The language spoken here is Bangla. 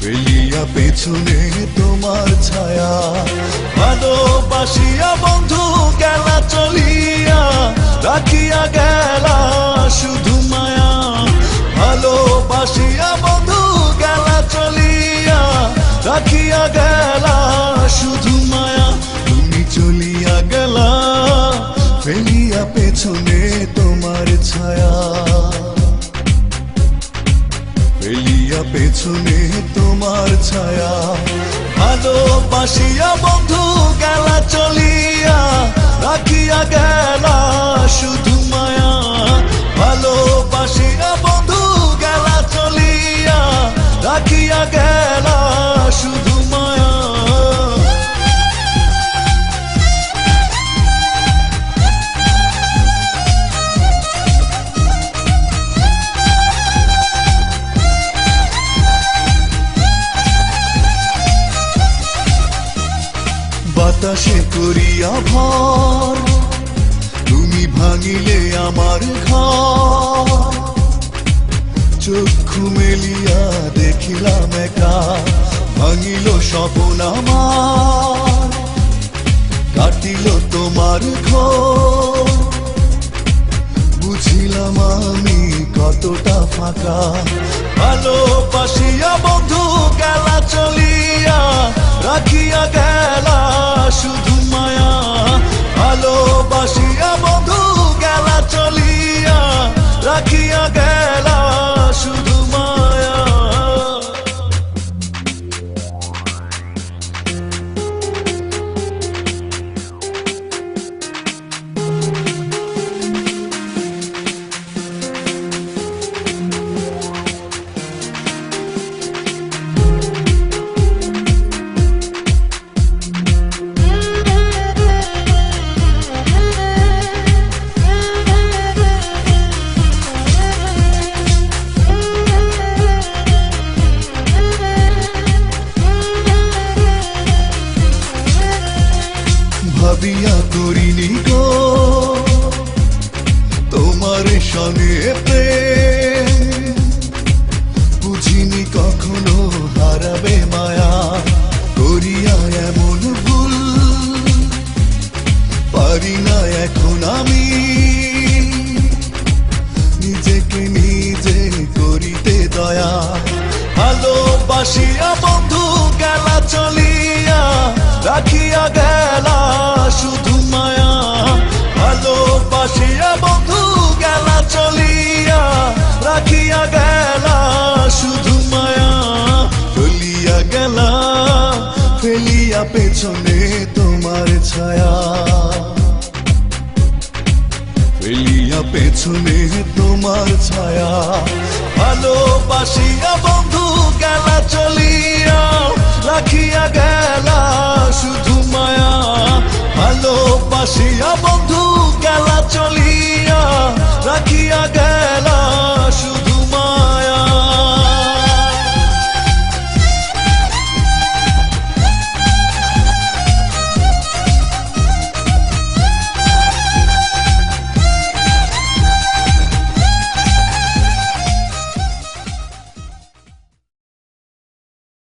ফেলিয়া পেছনে তোমার ছায়া, ভালোবাসিয়া বন্ধু গেলা চলিয়া, রাখিয়া গেলা শুধু মায়া। ভালোবাসিয়া বন্ধু গেলা চলিয়া, রাখিয়া গেলা শুধু মায়া। তুমি চলিয়া গেলা ফেলিয়া পেছনে তোমার ছায়া, ফেলিয়া পেছনে তোমার ছায়া। ভালোবাসিয়া বন্ধু গেলা চলিয়া, রাখিয়া গেলা শুধু মায়া। ভালোবাসিয়া বন্ধু গেলা চলিয়া, রাখিয়া গেলা শুধু মায়া। বাতাসে করিয়া ভর তুমি ভাঙিলে আমার ঘর, চক্ষু মেলিয়া দেখিলাম একা, ভাঙিল স্বপ্ন আমার, কাটিল তোমার ঘর। বুঝিলাম আমি কতটা ফাঁকা, ভালোবাসিয়া বন্ধু গেলা চলিয়া, রাখিয়া গেলা শুধু মায়া। ভালোবাসিয়া বন্ধু গেলা চলিয়া, রাখিয়া গেলা শুধু মায়া। ভাবিয়া করিনি গো তোমার সঙ্গে প্রেম, বুঝিনি কখনো হারাবে মায়া। করিয়া এমন ভুল পারি না এখন আমি, নিজেকে নিজে করিতে দয়া। ভালোবাসিয়া বন্ধু গেলা চলিয়া, রাখিয়া গেলা শুধু মায়া। ভালোবাসিয়া বন্ধু গেলা চলিয়া, রাখিয়া গেলা শুধু মায়া। চলিয়া গেলা ফেলিয়া পেছনে তোমার ছায়া, ফেলিয়া পেছনে তোমার ছায়া। ভালোবাসিয়া বন্ধু গেলা চলিয়া, রাখিয়া গেলা শুধু মায়া। ভালোবাসিয়া